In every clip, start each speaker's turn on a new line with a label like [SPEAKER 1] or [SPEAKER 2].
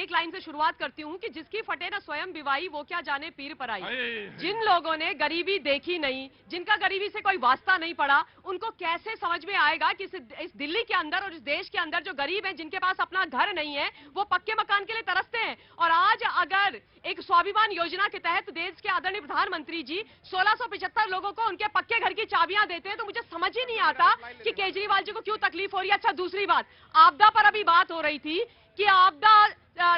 [SPEAKER 1] एक लाइन से शुरुआत करती हूँ कि जिसकी फटे ना स्वयं विवाही वो क्या जाने पीर पर आई। जिन लोगों ने गरीबी देखी नहीं, जिनका गरीबी से कोई वास्ता नहीं पड़ा, उनको कैसे समझ में आएगा कि इस दिल्ली के अंदर और इस देश के अंदर जो गरीब हैं, जिनके पास अपना घर नहीं है, वो पक्के मकान के लिए तरसते हैं। और आज अगर एक स्वाभिमान योजना के तहत देश के आदरणीय प्रधानमंत्री जी 1675 लोगों को उनके पक्के घर की चाबियां देते हैं, तो मुझे समझ ही नहीं आता कि केजरीवाल जी को क्यों तकलीफ हो रही है। अच्छा, दूसरी बात, आपदा पर अभी बात हो रही थी कि आपदा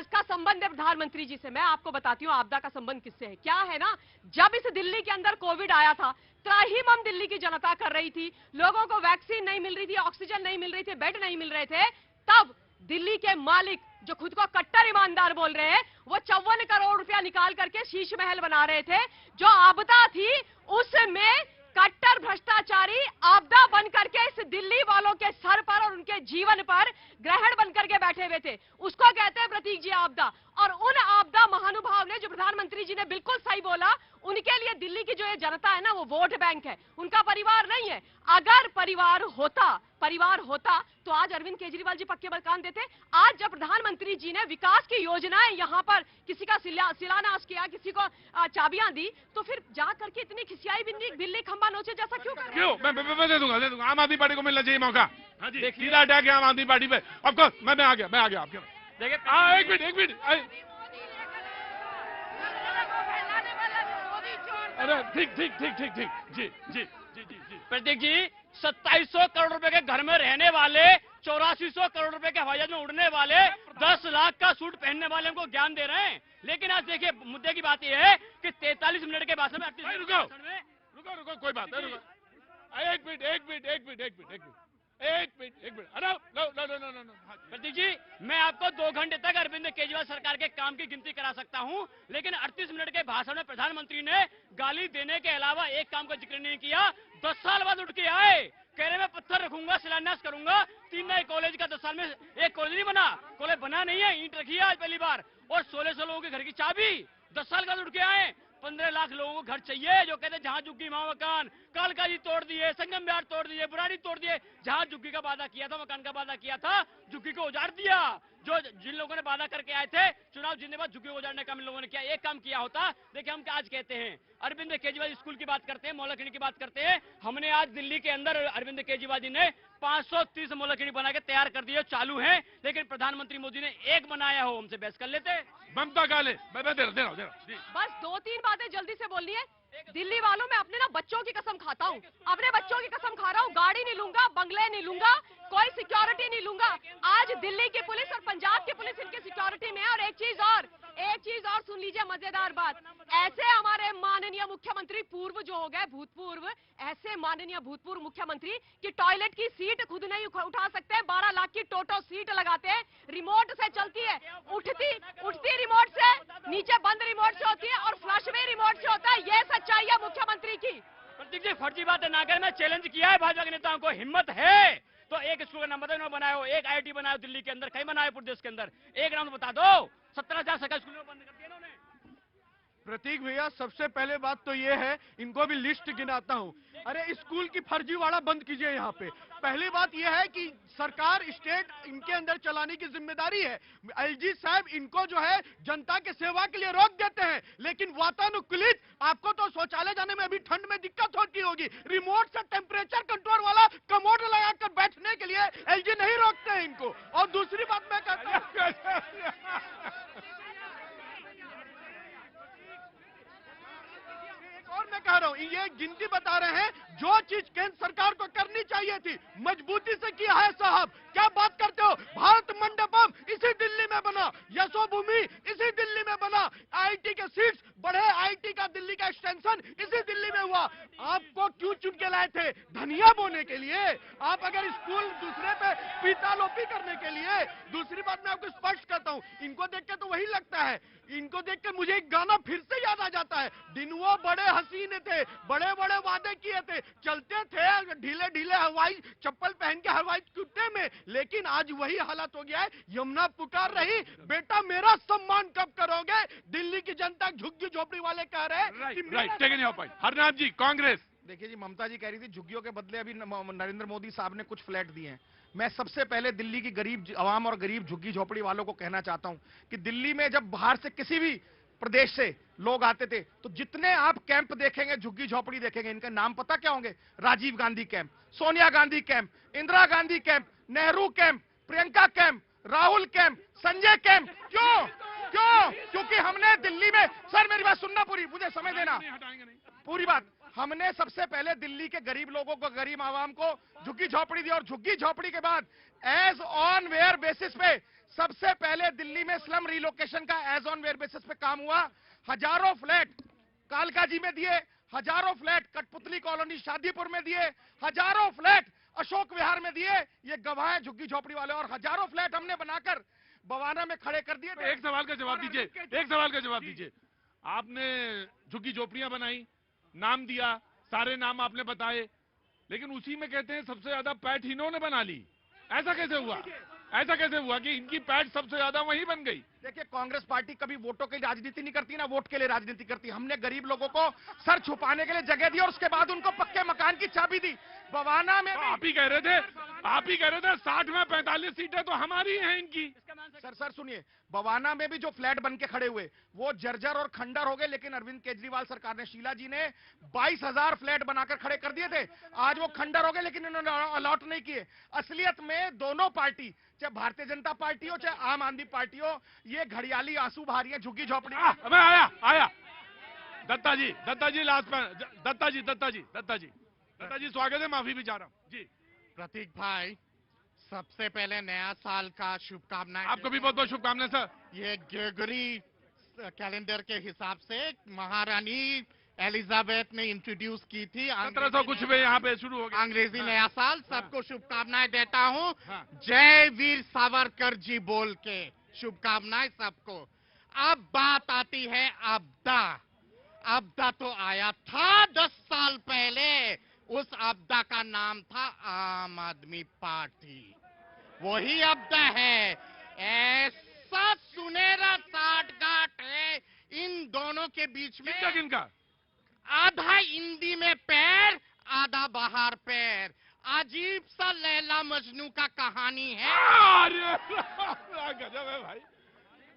[SPEAKER 1] का संबंध है प्रधानमंत्री जी से। मैं आपको बताती हूँ आपदा का संबंध किससे है। क्या है ना, जब इस दिल्ली के अंदर कोविड आया था, त्राहिमाम दिल्ली की जनता कर रही थी, लोगों को वैक्सीन नहीं मिल रही थी, ऑक्सीजन नहीं मिल रही थी, बेड नहीं मिल रहे थे, तब दिल्ली के मालिक जो खुद को कट्टर ईमानदार बोल रहे हैं, वो 54 करोड़ रुपया निकाल करके शीश महल बना रहे थे। जो आपदा थी उसमें कट्टर भ्रष्टाचारी आपदा बन करके इस दिल्ली वालों के सर पर और उनके जीवन पर ग्रहण बन करके बैठे हुए थे। उसको कहते हैं प्रतीक जी आपदा। और उन आपदा महानुभाव ने, जो प्रधानमंत्री जी ने बिल्कुल सही बोला, उनके लिए दिल्ली की जो ये जनता है ना, वो वोट बैंक है, उनका परिवार नहीं है। अगर परिवार होता तो आज अरविंद केजरीवाल जी पक्के मकान देते। आज जब प्रधानमंत्री जी ने विकास की योजनाएं यहां पर किसी का शिलान्यास किया, किसी को चाबियां दी, तो फिर जा करके इतनी खिसियाई बिल्ली खंबा नोचे जैसा क्यों कर रहे हैं?
[SPEAKER 2] मैं दे दूंगा। आम आदमी पार्टी को मिलना चाहिए मौका। हाँ जी, सीधा अटैक है आम आदमी पार्टी पे। ऑफकोर्स मैं आ गया आपके। देखिए एक मिनट अरे ठीक जी
[SPEAKER 3] प्रतीक जी, 2700 करोड़ रुपए के घर में रहने वाले, 8400 करोड़ रुपए के हवाई जहाज में उड़ने वाले, 10 लाख का सूट पहनने वाले हमको ज्ञान दे रहे हैं। लेकिन आज देखिए, मुद्दे की बात यह है कि 43 मिनट के भाषण में
[SPEAKER 2] रुको कोई बात नहीं। एक मिनट नो।
[SPEAKER 3] प्रतीक जी, मैं आपको 2 घंटे तक अरविंद केजरीवाल सरकार के काम की गिनती करा सकता हूं, लेकिन 38 मिनट के भाषण में प्रधानमंत्री ने गाली देने के अलावा एक काम का जिक्र नहीं किया। 10 साल बाद उठ के आए, कह रहे मैं पत्थर रखूंगा, शिलान्यास करूंगा, 3 नए कॉलेज का 10 साल में एक कॉलेज नहीं बना, कॉलेज बना नहीं है, ईंट रखी है आज पहली बार, और 1600 लोगों के घर की चाबी 10 साल बाद उठ के आए। 15 लाख लोगों को घर चाहिए, जो कहते जहां झुग्गी वहां मकान। कालका जी तोड़ दिए, संगम बिहार तोड़ दिए, बुराड़ी तोड़ दिए। जहां झुग्गी का वादा किया था, मकान का वादा किया था, झुग्गी को उजाड़ दिया। जिन लोगों ने वादा करके आए थे, चुनाव जीतने बाद झुग्गी को उजाड़ने का इन लोगों ने किया। एक काम किया होता। देखिए, हम आज कहते हैं, अरविंद केजरीवाल स्कूल की बात करते हैं, मोहल्ला की बात करते हैं। हमने आज दिल्ली के अंदर अरविंद केजरीवाल जी ने 530 मोहल्ला बना के तैयार कर दिए, चालू है। लेकिन प्रधानमंत्री मोदी ने एक बनाया हो, हमसे बहस कर लेते।
[SPEAKER 2] ममता काले मैं दे रहा हूं।
[SPEAKER 1] बस 2-3 बातें जल्दी से बोलनी है। दिल्ली वालों, मैं अपने ना बच्चों की कसम खाता हूँ, अपने बच्चों की कसम खा रहा हूँ। गाड़ी नहीं लूंगा, बंगले नहीं लूंगा, कोई सिक्योरिटी नहीं लूंगा। आज दिल्ली की पुलिस और पंजाब की पुलिस इनकी सिक्योरिटी में है। और एक चीज और सुन लीजिए, मजेदार बात। ऐसे हमारे माननीय मुख्यमंत्री पूर्व जो हो गए, भूतपूर्व, ऐसे माननीय भूतपूर्व मुख्यमंत्री की टॉयलेट की सीट खुद नहीं उठा सकते, 12 लाख की टोटो सीट लगाते हैं, रिमोट से चलती है, उठती रिमोट से, नीचे बंद रिमोट से होती है, और फ्लश में रिमोट से होता है। ये सच्चाई है मुख्यमंत्री की।
[SPEAKER 3] प्रतीक जी, फर्जी बात ना कर, मैं चैलेंज किया है भाजपा के नेताओं को, हिम्मत है तो एक स्कूल का नंबर उन्होंने बनाया हो, एक IIT बनाया दिल्ली के अंदर, कहीं बनाया पूरे देश के अंदर, एक नाम बता दो। 17,000 सरकारी स्कूलों में बंद कर दिया इन्होंने।
[SPEAKER 4] प्रतीक भैया, सबसे पहले बात तो ये है, इनको भी लिस्ट गिनाता हूं। अरे स्कूल की फर्जीवाड़ा बंद कीजिए यहाँ पे। पहली बात यह है कि सरकार, स्टेट इनके अंदर चलाने की जिम्मेदारी है। LG साहब इनको जो है जनता के सेवा के लिए रोक देते हैं, लेकिन वातानुकूलित, आपको तो शौचालय जाने में अभी ठंड में दिक्कत होती होगी, रिमोट से टेम्परेचर कंट्रोल वाला कमोड लगाकर बैठने के लिए LG नहीं रोकते हैं इनको। और दूसरी बात मैं कहता हूं, और मैं कह रहा हूं, ये गिनती बता रहे हैं, जो चीज केंद्र सरकार को करनी चाहिए थी मजबूती से किया है साहब। क्या बात करते हो? भारत मंडपम इसी दिल्ली में बना, यशोभूमि इसी दिल्ली में बना, IIT के सीट्स बढ़े, IIT का दिल्ली का एक्सटेंशन इसी दिल्ली में हुआ। आपको क्यों चुन के लाए थे? धनिया बोने के लिए? आप अगर स्कूल दूसरे पे पीतालोपी करने के लिए? दूसरी बात मैं आपको स्पष्ट करता हूं, इनको देख के तो वही लगता है, इनको देख के मुझे एक गाना फिर से याद आ जाता है। दिन वो बड़े हसीन थे, बड़े बड़े वादे किए थे, चलते थे ढीले ढीले हवाई चप्पल पहन के हवाई कुत्ते में, लेकिन आज वही हालत हो गया है। यमुना पुकार रही, बेटा मेरा सम्मान कब करोगे? दिल्ली की जनता झुग्गी झोपड़ी वाले कह रहे हैं।
[SPEAKER 2] Right, taken your point. Harnam ji, Congress
[SPEAKER 4] देखिए जी, ममता जी कह रही थी झुग्गियों के बदले अभी नरेंद्र मोदी साहब ने कुछ फ्लैट दिए हैं। मैं सबसे पहले दिल्ली की गरीब आवाम और गरीब झुग्गी झोपड़ी वालों को कहना चाहता हूं कि दिल्ली में जब बाहर से किसी भी प्रदेश से लोग आते थे तो जितने आप कैंप देखेंगे, झुग्गी झोपड़ी देखेंगे, इनके नाम पता क्या होंगे? Rajiv Gandhi camp, Sonia Gandhi camp, Indira Gandhi camp, Nehru camp, Priyanka camp, Rahul camp, Sanjay camp. क्यों? क्यों? क्योंकि हमने दिल्ली में, सर मेरी बात सुनना पूरी, मुझे समय देना, पूरी बात। हमने सबसे पहले दिल्ली के गरीब लोगों को, गरीब आवाम को झुग्गी झोपड़ी दी, और झुग्गी झोपड़ी के बाद एज ऑन वेयर बेसिस पे सबसे पहले दिल्ली में स्लम रिलोकेशन का एज ऑन वेयर बेसिस पे काम हुआ। हजारों फ्लैट कालका जी में दिए, हजारों फ्लैट कठपुतली कॉलोनी शादीपुर में दिए, हजारों फ्लैट अशोक विहार में दिए। ये गवाह है झुग्गी झोपड़ी वाले, और हजारों फ्लैट हमने बनाकर बवाना में खड़े कर दिए।
[SPEAKER 2] एक सवाल का जवाब दीजिए, एक सवाल का जवाब दीजिए। आपने झुग्गी झोपड़ियां बनाई, नाम दिया, सारे नाम आपने बताए, लेकिन उसी में कहते हैं सबसे ज्यादा पैठ इन्होंने बना ली। ऐसा कैसे हुआ? ऐसा कैसे हुआ कि इनकी पैठ सबसे ज्यादा वहीं बन गई?
[SPEAKER 4] देखिए, कांग्रेस पार्टी कभी वोटों की राजनीति नहीं करती ना वोट के लिए राजनीति करती। हमने गरीब लोगों को सर छुपाने के लिए जगह दी और उसके बाद उनको पक्के मकान की चाबी दी। बवाना में
[SPEAKER 2] आप ही कह रहे थे, आप ही कह रहे थे 60 में 45 सीटें तो हमारी हैं इनकी।
[SPEAKER 4] सर सुनिए, बवाना में भी जो फ्लैट बन के खड़े हुए वो जर्जर और खंडर हो गए, लेकिन अरविंद केजरीवाल सरकार ने, शीला जी ने 22,000 फ्लैट बनाकर खड़े कर दिए थे। आज वो खंडर हो गए, लेकिन इन्होंने अलॉट नहीं किए। असलियत में दोनों पार्टी, चाहे भारतीय जनता पार्टी हो चाहे आम आदमी पार्टी हो, ये घड़ियाली आंसू बहा रही है झुग्गी झोपड़ी।
[SPEAKER 2] मैं आया दत्ता जी लास्ट में, दत्ता जी स्वागत है, माफी भी चाह रहा हूँ जी।
[SPEAKER 5] प्रतीक भाई, सबसे पहले नया साल का शुभकामनाएं।
[SPEAKER 2] आपको भी बहुत बहुत शुभकामनाएं सर।
[SPEAKER 5] ये ग्रेगरी कैलेंडर के हिसाब से महारानी एलिजाबेथ ने इंट्रोड्यूस की थी।
[SPEAKER 2] 1700 कुछ में यहाँ पे शुरू हो गया
[SPEAKER 5] अंग्रेजी नया साल। सबको शुभकामनाएं देता हूँ।
[SPEAKER 2] हाँ।
[SPEAKER 5] जय वीर सावरकर जी बोल के शुभकामनाएं सबको। अब बात आती है आपदा। आपदा तो आया था 10 साल पहले। उस आपदा का नाम था आम आदमी पार्टी। वही आपदा है। ऐसा सुनहरा साठगांठ है इन दोनों के बीच में।
[SPEAKER 2] किनका?
[SPEAKER 5] आधा हिंदी में पैर, आधा बाहर पैर। अजीब सा लैला मजनू का कहानी है।
[SPEAKER 2] अरे गजब है भाई।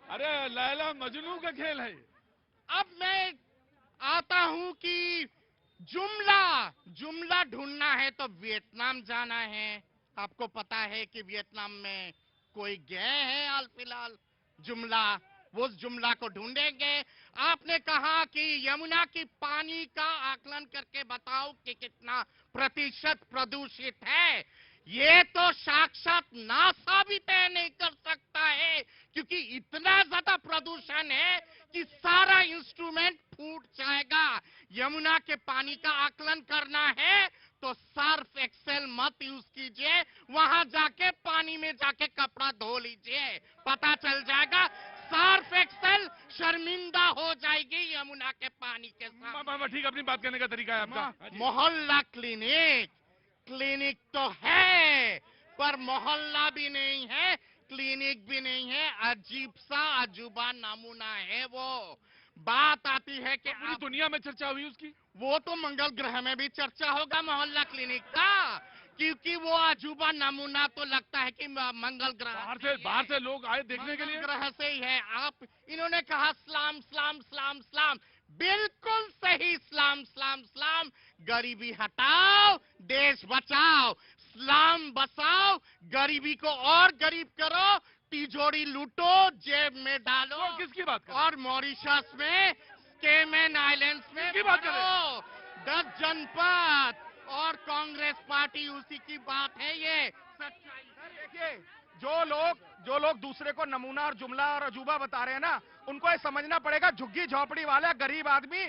[SPEAKER 2] अरे लैला मजनू का खेल है।
[SPEAKER 5] अब मैं आता हूं कि जुमला ढूंढना है तो वियतनाम जाना है। आपको पता है कि वियतनाम में कोई गए हैं हाल फिलहाल जुमला, वो उस जुमला को ढूंढेंगे। आपने कहा कि यमुना की पानी का आकलन करके बताओ कि कितना प्रतिशत प्रदूषित है। ये तो साक्षात नासा भी तय नहीं कर सकता है, क्योंकि इतना ज्यादा प्रदूषण है कि सारा इंस्ट्रूमेंट फूट जाएगा। यमुना के पानी का आकलन करना है तो सर्फ एक्सेल मत यूज कीजिए, वहां जाके पानी में जाके कपड़ा धो लीजिए, पता चल जाएगा। सर्फ एक्सेल शर्मिंदा हो जाएगी यमुना के पानी के साथ।
[SPEAKER 2] ठीक, अपनी बात करने का तरीका है आपका।
[SPEAKER 5] मोहल्ला क्लिनिक तो है, पर मोहल्ला भी नहीं है, क्लिनिक भी नहीं है। अजीब सा अजूबा नमूना है वो। बात आती है कि
[SPEAKER 2] पूरी दुनिया में चर्चा हुई उसकी।
[SPEAKER 5] वो तो मंगल ग्रह में भी चर्चा होगा मोहल्ला क्लिनिक का, क्योंकि वो अजूबा नमूना तो लगता है कि मंगल ग्रह
[SPEAKER 2] बाहर से लोग आए देखने के लिए।
[SPEAKER 5] ग्रह से ही है। इन्होंने कहा सलाम, बिल्कुल सही। सलाम। गरीबी हटाओ, देश बचाओ। सलाम बसाओ, गरीबी को और गरीब करो, तिजोरी लूटो, जेब में डालो।
[SPEAKER 2] किसकी बात कर?
[SPEAKER 5] और मॉरिशस में, केमन आइलैंड्स में
[SPEAKER 2] किसकी बात कर रहे
[SPEAKER 5] हो 10 जनपद, और कांग्रेस पार्टी उसी की बात है। ये सच्चाई।
[SPEAKER 4] देखिए, जो लोग दूसरे को नमूना और जुमला और अजूबा बता रहे हैं ना, उनको ये समझना पड़ेगा झुग्गी झोपड़ी वाला गरीब आदमी